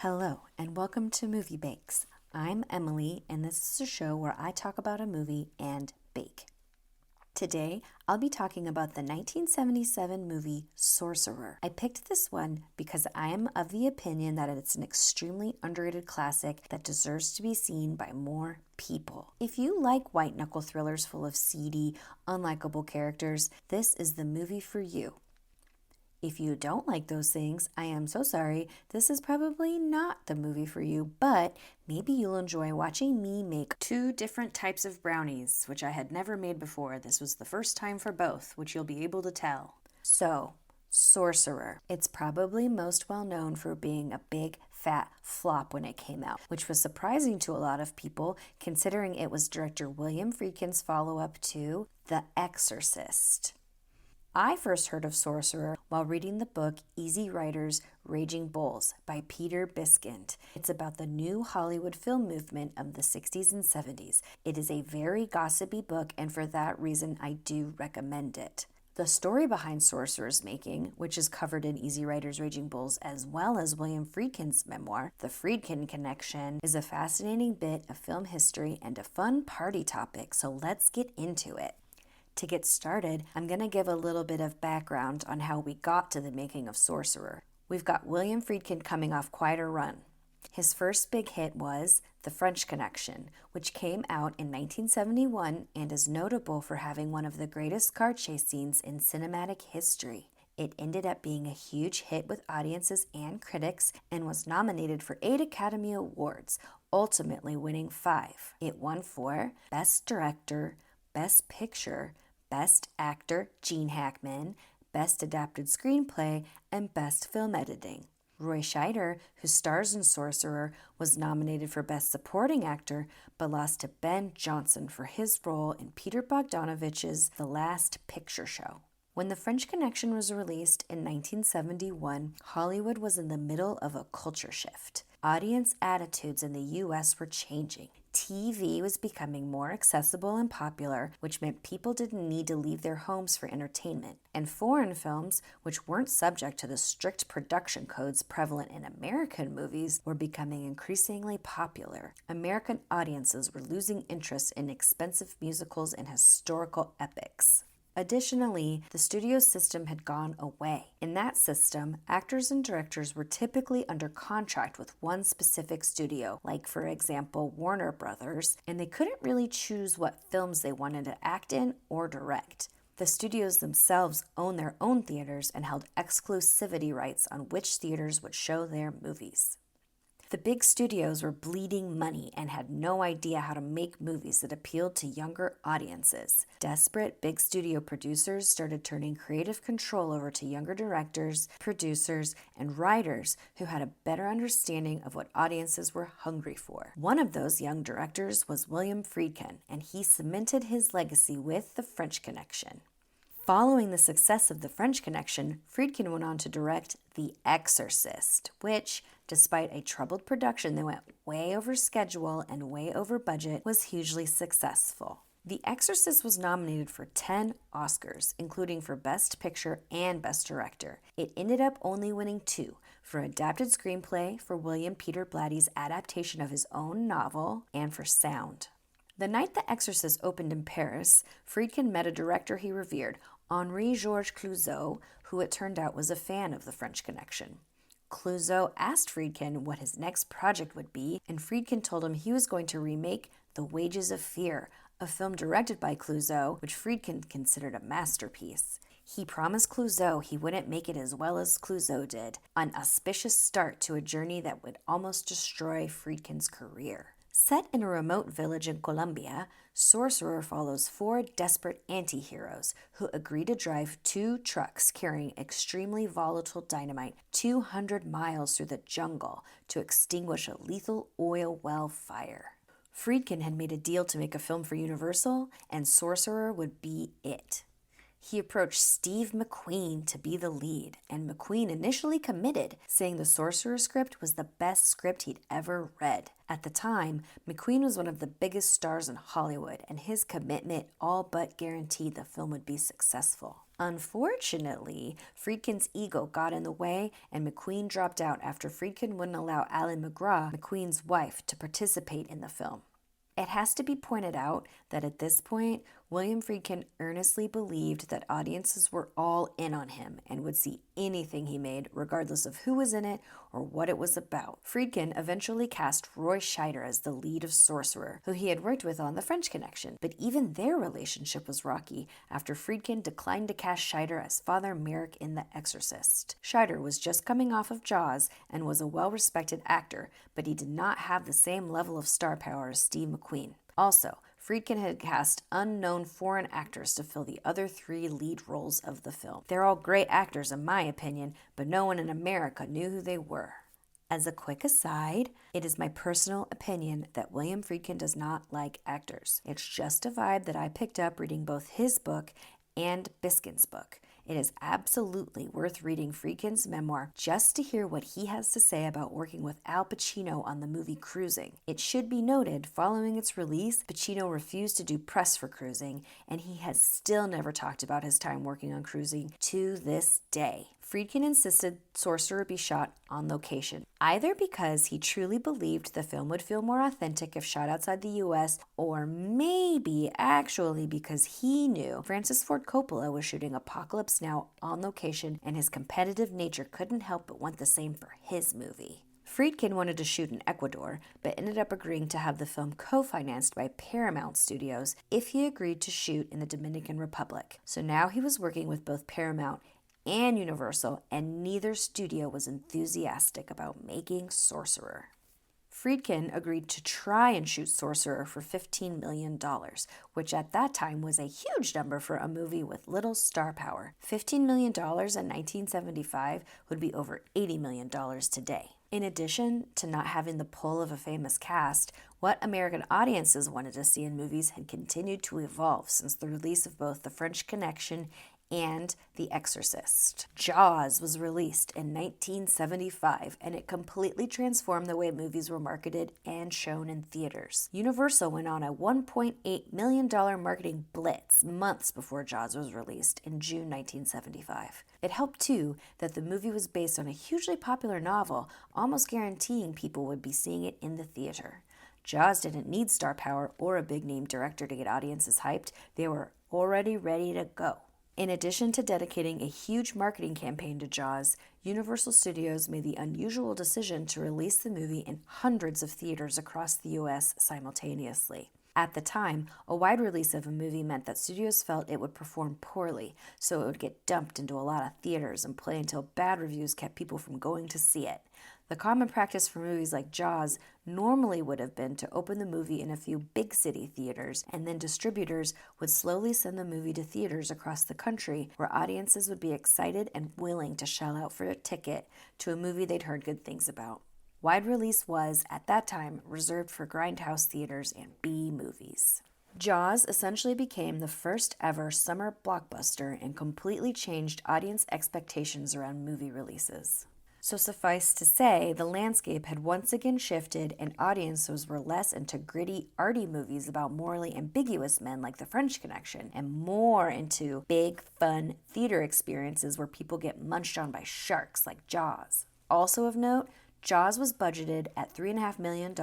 Hello, and welcome to Movie Bakes. I'm Emily, and this is a show where I talk about a movie and bake. Today, I'll be talking about the 1977 movie Sorcerer. I picked this one because I am of the opinion that it's an extremely underrated classic that deserves to be seen by more people. If you like white knuckle thrillers full of seedy, unlikable characters, this is the movie for you. If you don't like those things, I am so sorry. This is probably not the movie for you, but maybe you'll enjoy watching me make two different types of brownies, which I had never made before. This was the first time for both, which you'll be able to tell. So, Sorcerer. It's probably most well known for being a big fat flop when it came out, which was surprising to a lot of people considering it was director William Friedkin's follow-up to The Exorcist. I first heard of Sorcerer while reading the book Easy Rider's Raging Bulls by Peter Biskind. It's about the new Hollywood film movement of the 60s and 70s. It is a very gossipy book, and for that reason, I do recommend it. The story behind Sorcerer's making, which is covered in Easy Rider's Raging Bulls as well as William Friedkin's memoir, The Friedkin Connection, is a fascinating bit of film history and a fun party topic, so let's get into it. To get started, I'm going to give a little bit of background on how we got to the making of Sorcerer. We've got William Friedkin coming off quite a run. His first big hit was The French Connection, which came out in 1971 and is notable for having one of the greatest car chase scenes in cinematic history. It ended up being a huge hit with audiences and critics and was nominated for 8 Academy Awards, ultimately winning 5. It won for Best Director, Best Picture, Best Actor, Gene Hackman, Best Adapted Screenplay, and Best Film Editing. Roy Scheider, who stars in Sorcerer, was nominated for Best Supporting Actor, but lost to Ben Johnson for his role in Peter Bogdanovich's The Last Picture Show. When The French Connection was released in 1971, Hollywood was in the middle of a culture shift. Audience attitudes in the U.S. were changing. TV was becoming more accessible and popular, which meant people didn't need to leave their homes for entertainment. And foreign films, which weren't subject to the strict production codes prevalent in American movies, were becoming increasingly popular. American audiences were losing interest in expensive musicals and historical epics. Additionally, the studio system had gone away. In that system, actors and directors were typically under contract with one specific studio, like for example Warner Brothers, and they couldn't really choose what films they wanted to act in or direct. The studios themselves owned their own theaters and held exclusivity rights on which theaters would show their movies. The big studios were bleeding money and had no idea how to make movies that appealed to younger audiences. Desperate big studio producers started turning creative control over to younger directors, producers, and writers who had a better understanding of what audiences were hungry for. One of those young directors was William Friedkin, and he cemented his legacy with The French Connection. Following the success of The French Connection, Friedkin went on to direct The Exorcist, which, despite a troubled production that went way over schedule and way over budget, was hugely successful. The Exorcist was nominated for 10 Oscars, including for Best Picture and Best Director. It ended up only winning 2, for Adapted Screenplay for William Peter Blatty's adaptation of his own novel, and for Sound. The night The Exorcist opened in Paris, Friedkin met a director he revered, Henri-Georges Clouzot, who it turned out was a fan of The French Connection. Clouzot asked Friedkin what his next project would be, and Friedkin told him he was going to remake The Wages of Fear, a film directed by Clouzot, which Friedkin considered a masterpiece. He promised Clouzot he wouldn't make it as well as Clouzot did, an auspicious start to a journey that would almost destroy Friedkin's career. Set in a remote village in Colombia, Sorcerer follows 4 desperate anti-heroes who agree to drive 2 trucks carrying extremely volatile dynamite 200 miles through the jungle to extinguish a lethal oil well fire. Friedkin had made a deal to make a film for Universal, and Sorcerer would be it. He approached Steve McQueen to be the lead, and McQueen initially committed, saying the Sorcerer script was the best script he'd ever read. At the time, McQueen was one of the biggest stars in Hollywood, and his commitment all but guaranteed the film would be successful. Unfortunately, Friedkin's ego got in the way, and McQueen dropped out after Friedkin wouldn't allow Alan McGraw, McQueen's wife, to participate in the film. It has to be pointed out that at this point, William Friedkin earnestly believed that audiences were all in on him and would see anything he made, regardless of who was in it or what it was about. Friedkin eventually cast Roy Scheider as the lead of Sorcerer, who he had worked with on The French Connection, but even their relationship was rocky after Friedkin declined to cast Scheider as Father Merrick in The Exorcist. Scheider was just coming off of Jaws and was a well-respected actor, but he did not have the same level of star power as Steve McQueen. Also, Friedkin had cast unknown foreign actors to fill the other 3 lead roles of the film. They're all great actors in my opinion, but no one in America knew who they were. As a quick aside, it is my personal opinion that William Friedkin does not like actors. It's just a vibe that I picked up reading both his book and Biskind's book. It is absolutely worth reading Friedkin's memoir just to hear what he has to say about working with Al Pacino on the movie Cruising. It should be noted, following its release, Pacino refused to do press for Cruising, and he has still never talked about his time working on Cruising to this day. Friedkin insisted Sorcerer be shot on location, either because he truly believed the film would feel more authentic if shot outside the US, or maybe actually because he knew Francis Ford Coppola was shooting Apocalypse Now on location and his competitive nature couldn't help but want the same for his movie. Friedkin wanted to shoot in Ecuador, but ended up agreeing to have the film co-financed by Paramount Studios if he agreed to shoot in the Dominican Republic. So now he was working with both Paramount and Universal, and neither studio was enthusiastic about making Sorcerer. Friedkin agreed to try and shoot Sorcerer for $15 million, which at that time was a huge number for a movie with little star power. $15 million in 1975 would be over $80 million today. In addition to not having the pull of a famous cast, what American audiences wanted to see in movies had continued to evolve since the release of both The French Connection and The Exorcist. Jaws was released in 1975, and it completely transformed the way movies were marketed and shown in theaters. Universal went on a $1.8 million marketing blitz months before Jaws was released in June 1975. It helped, too, that the movie was based on a hugely popular novel, almost guaranteeing people would be seeing it in the theater. Jaws didn't need star power or a big-name director to get audiences hyped. They were already ready to go. In addition to dedicating a huge marketing campaign to Jaws, Universal Studios made the unusual decision to release the movie in hundreds of theaters across the U.S. simultaneously. At the time, a wide release of a movie meant that studios felt it would perform poorly, so it would get dumped into a lot of theaters and play until bad reviews kept people from going to see it. The common practice for movies like Jaws normally would have been to open the movie in a few big city theaters, and then distributors would slowly send the movie to theaters across the country where audiences would be excited and willing to shell out for a ticket to a movie they'd heard good things about. Wide release was, at that time, reserved for grindhouse theaters and B movies. Jaws essentially became the first ever summer blockbuster and completely changed audience expectations around movie releases. So suffice to say, the landscape had once again shifted and audiences were less into gritty, arty movies about morally ambiguous men like The French Connection, and more into big, fun theater experiences where people get munched on by sharks like Jaws. Also of note, Jaws was budgeted at $3.5 million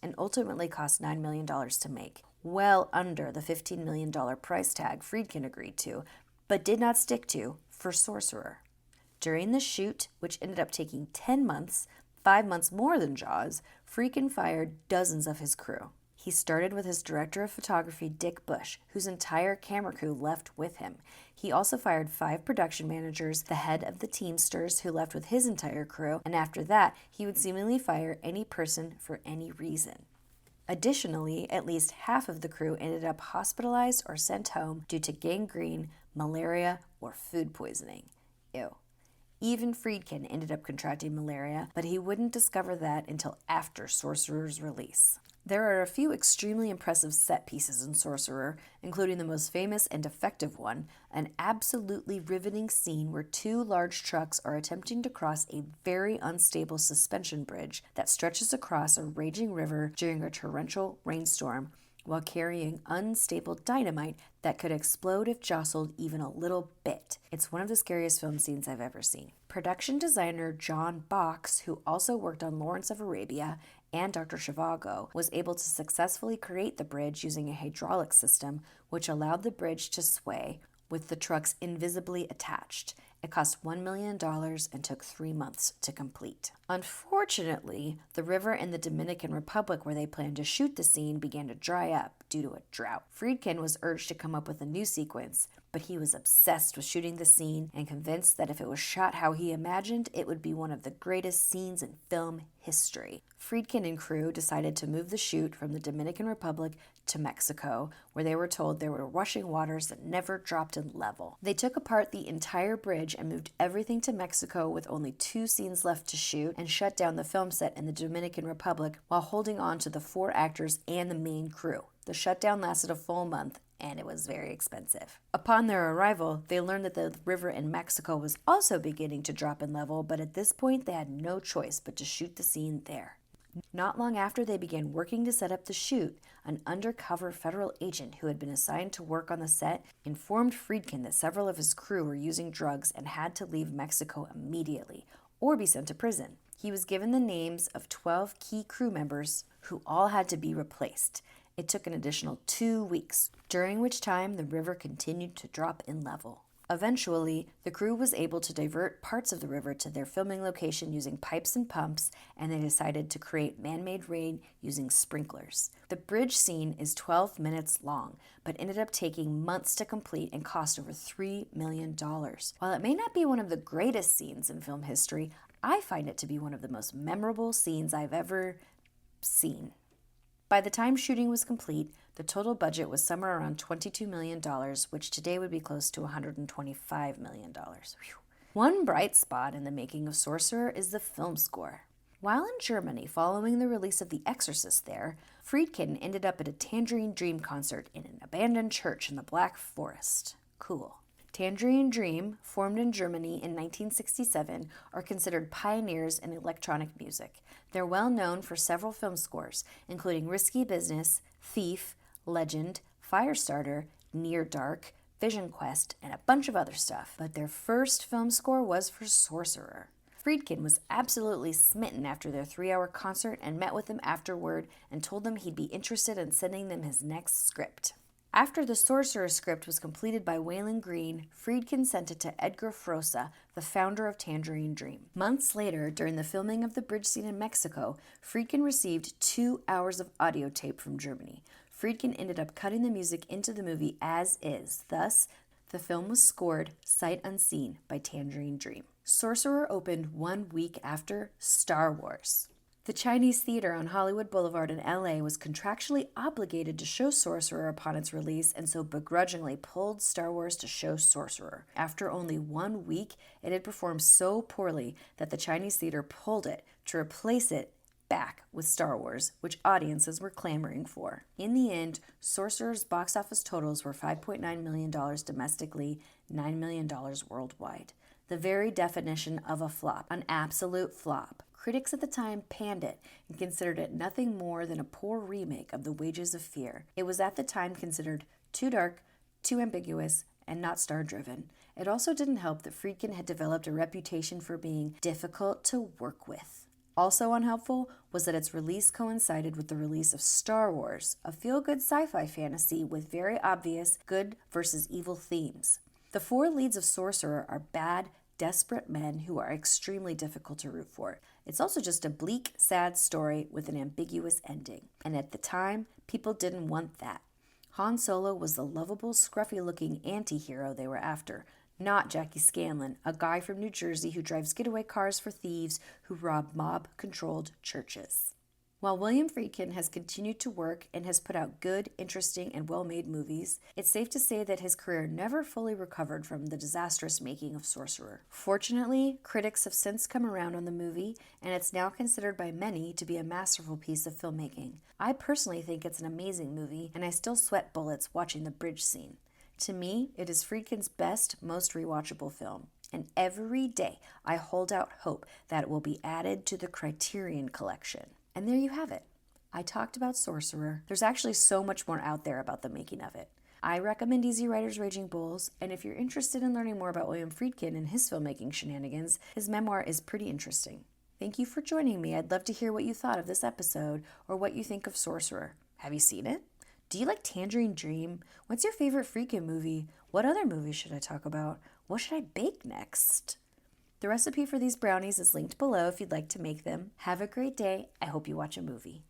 and ultimately cost $9 million to make, well under the $15 million price tag Friedkin agreed to, but did not stick to for Sorcerer. During the shoot, which ended up taking 10 months, 5 months more than Jaws, Friedkin fired dozens of his crew. He started with his director of photography, Dick Bush, whose entire camera crew left with him. He also fired 5 production managers, the head of the Teamsters, who left with his entire crew, and after that, he would seemingly fire any person for any reason. Additionally, at least half of the crew ended up hospitalized or sent home due to gangrene, malaria, or food poisoning. Ew. Even Friedkin ended up contracting malaria, but he wouldn't discover that until after Sorcerer's release. There are a few extremely impressive set pieces in Sorcerer, including the most famous and effective one, an absolutely riveting scene where two large trucks are attempting to cross a very unstable suspension bridge that stretches across a raging river during a torrential rainstorm, while carrying unstable dynamite that could explode if jostled even a little bit. It's one of the scariest film scenes I've ever seen. Production designer John Box, who also worked on Lawrence of Arabia and Dr. Zhivago, was able to successfully create the bridge using a hydraulic system, which allowed the bridge to sway with the trucks invisibly attached. It cost $1 million and took 3 months to complete. Unfortunately, the river in the Dominican Republic where they planned to shoot the scene began to dry up due to a drought. Friedkin was urged to come up with a new sequence, but he was obsessed with shooting the scene and convinced that if it was shot how he imagined, it would be one of the greatest scenes in film history. Friedkin and crew decided to move the shoot from the Dominican Republic to Mexico, where they were told there were rushing waters that never dropped in level. They took apart the entire bridge and moved everything to Mexico with only 2 scenes left to shoot, and shut down the film set in the Dominican Republic while holding on to the 4 actors and the main crew. The shutdown lasted a full month, and it was very expensive. Upon their arrival, they learned that the river in Mexico was also beginning to drop in level, but at this point they had no choice but to shoot the scene there. Not long after they began working to set up the shoot, an undercover federal agent who had been assigned to work on the set informed Friedkin that several of his crew were using drugs and had to leave Mexico immediately or be sent to prison. He was given the names of 12 key crew members who all had to be replaced. It took an additional 2 weeks, during which time the river continued to drop in level. Eventually, the crew was able to divert parts of the river to their filming location using pipes and pumps, and they decided to create man-made rain using sprinklers. The bridge scene is 12 minutes long, but ended up taking months to complete and cost over $3 million. While it may not be one of the greatest scenes in film history, I find it to be one of the most memorable scenes I've ever seen. By the time shooting was complete, the total budget was somewhere around $22 million, which today would be close to $125 million. Whew. One bright spot in the making of Sorcerer is the film score. While in Germany, following the release of The Exorcist there, Friedkin ended up at a Tangerine Dream concert in an abandoned church in the Black Forest. Cool. Tangerine Dream, formed in Germany in 1967, are considered pioneers in electronic music. They're well known for several film scores, including Risky Business, Thief, Legend, Firestarter, Near Dark, Vision Quest, and a bunch of other stuff. But their first film score was for Sorcerer. Friedkin was absolutely smitten after their 3-hour concert and met with them afterward and told them he'd be interested in sending them his next script. After the Sorcerer script was completed by Waylon Green, Friedkin sent it to Edgar Froese, the founder of Tangerine Dream. Months later, during the filming of the bridge scene in Mexico, Friedkin received 2 hours of audio tape from Germany. Friedkin ended up cutting the music into the movie as is. Thus, the film was scored sight unseen by Tangerine Dream. Sorcerer opened 1 week after Star Wars. The Chinese Theater on Hollywood Boulevard in LA was contractually obligated to show Sorcerer upon its release, and so begrudgingly pulled Star Wars to show Sorcerer. After only 1 week, it had performed so poorly that the Chinese Theater pulled it to replace it back with Star Wars, which audiences were clamoring for. In the end, Sorcerer's box office totals were $5.9 million domestically, $9 million worldwide. The very definition of a flop, an absolute flop. Critics at the time panned it and considered it nothing more than a poor remake of The Wages of Fear. It was at the time considered too dark, too ambiguous, and not star-driven. It also didn't help that Friedkin had developed a reputation for being difficult to work with. Also unhelpful was that its release coincided with the release of Star Wars, a feel-good sci-fi fantasy with very obvious good versus evil themes. The 4 leads of Sorcerer are bad, desperate men who are extremely difficult to root for. It's also just a bleak, sad story with an ambiguous ending. And at the time, people didn't want that. Han Solo was the lovable, scruffy-looking anti-hero they were after, not Jackie Scanlon, a guy from New Jersey who drives getaway cars for thieves who rob mob-controlled churches. While William Friedkin has continued to work and has put out good, interesting, and well-made movies, it's safe to say that his career never fully recovered from the disastrous making of Sorcerer. Fortunately, critics have since come around on the movie, and it's now considered by many to be a masterful piece of filmmaking. I personally think it's an amazing movie, and I still sweat bullets watching the bridge scene. To me, it is Friedkin's best, most rewatchable film. And every day, I hold out hope that it will be added to the Criterion Collection. And there you have it. I talked about Sorcerer. There's actually so much more out there about the making of it. I recommend Easy Rider's Raging Bulls, and if you're interested in learning more about William Friedkin and his filmmaking shenanigans, his memoir is pretty interesting. Thank you for joining me. I'd love to hear what you thought of this episode or what you think of Sorcerer. Have you seen it? Do you like Tangerine Dream? What's your favorite Friedkin movie? What other movies should I talk about? What should I bake next? The recipe for these brownies is linked below if you'd like to make them. Have a great day. I hope you watch a movie.